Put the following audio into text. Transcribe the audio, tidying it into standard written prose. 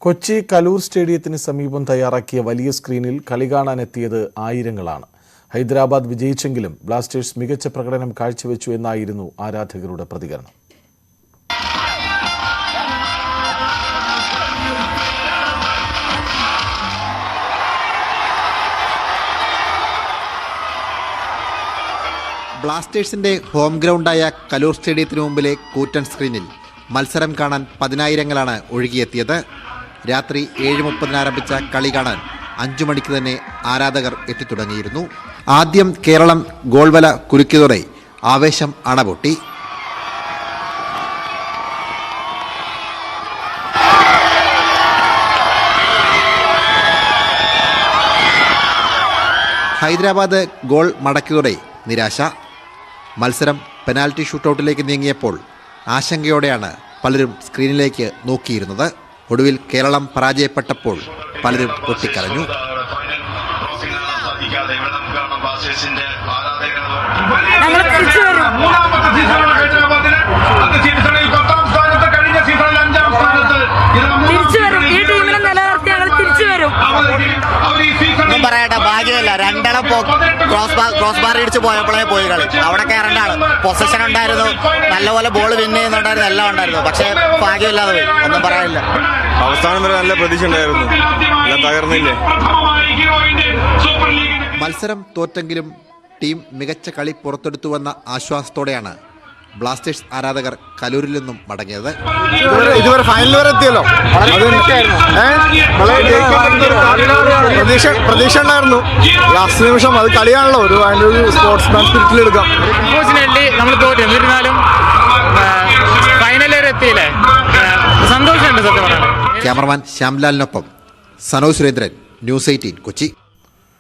കൊച്ചി കലൂർ സ്റ്റേഡിയത്തിന് സമീപം തയ്യാറാക്കിയ വലിയ സ്ക്രീനിൽ കളി കാണാനെത്തിയത് ആയിരങ്ങളാണ്. ഹൈദരാബാദ് വിജയിച്ചെങ്കിലും ബ്ലാസ്റ്റേഴ്സ് മികച്ച പ്രകടനം കാഴ്ചവെച്ചു എന്നായിരുന്നു ആരാധകരുടെ പ്രതികരണം. ബ്ലാസ്റ്റേഴ്സിന്റെ ഹോം ഗ്രൗണ്ടായ കലൂർ സ്റ്റേഡിയത്തിനു മുമ്പിലെ കൂറ്റൻ സ്ക്രീനിൽ മത്സരം കാണാൻ പതിനായിരങ്ങളാണ് ഒഴുകിയെത്തിയത്. രാത്രി 7:30 ആരംഭിച്ച കളി കാണാൻ 5 മണിക്ക് തന്നെ ആരാധകർ എത്തിത്തുടങ്ങിയിരുന്നു. ആദ്യം കേരളം ഗോൾവല കുലുക്കിയതോടെ ആവേശം അണപൊട്ടി. ഹൈദരാബാദ് ഗോൾ മടക്കിയതോടെ നിരാശ. മത്സരം പെനാൽറ്റി ഷൂട്ടൌട്ടിലേക്ക് നീങ്ങിയപ്പോൾ ആശങ്കയോടെയാണ് പലരും സ്ക്രീനിലേക്ക് നോക്കിയിരുന്നത്. ഒടുവിൽ കേരളം പരാജയപ്പെട്ടപ്പോൾ പലരും പൊട്ടിക്കരഞ്ഞു. പറയട്ടെ, ഭാഗ്യമല്ല. രണ്ടെണ്ണം ക്രോസ് ബാർ ഇടിച്ച് പോയപ്പോഴേ പോയി കളി. അവിടെ കയറേണ്ടാണ്. പൊസഷൻ ഉണ്ടായിരുന്നു, നല്ലപോലെ ബോൾ വിൻ ചെയ്യുന്നുണ്ടായിരുന്നു, എല്ലാം ഉണ്ടായിരുന്നു. പക്ഷേ ഭാഗ്യമില്ലാതെ പോയി. ഒന്നും പറയാനില്ല. അവസാനം വരെ നല്ല പ്രതീക്ഷ ഉണ്ടായിരുന്നു, എല്ലാം തകർന്നില്ലേ. മത്സരം തോറ്റെങ്കിലും ടീം മികച്ച കളി പുറത്തെടുത്തുവെന്ന ആശ്വാസത്തോടെയാണ് ബ്ലാസ്റ്റേഴ്സ് ആരാധകർ കലൂരിൽ നിന്നും മടങ്ങിയത്. ഇതുവരെ ഫൈനൽ വരെ എത്തിയല്ലോ. പ്രതീക്ഷ ഉണ്ടായിരുന്നു. ലാസ്റ്റ് നിമിഷം അത് കളിയാണല്ലോ, അതിൻ്റെ ഒരു സ്പോർട്സ്മാൻ സ്പിരിറ്റിൽ എടുക്കാം. അൺഫോർച്ചുനേറ്റ്ലി നമ്മൾ തോറ്റു. എന്നിരുന്നാലും ഫൈനൽ വരെ എത്തിയില്ലേ, സന്തോഷമുണ്ട് സത്യം പറഞ്ഞാൽ. ക്യാമറമാൻ ശ്യാംലാലിനൊപ്പം സനോജ് സുരേന്ദ്രൻ, ന്യൂസ് 18 കൊച്ചി.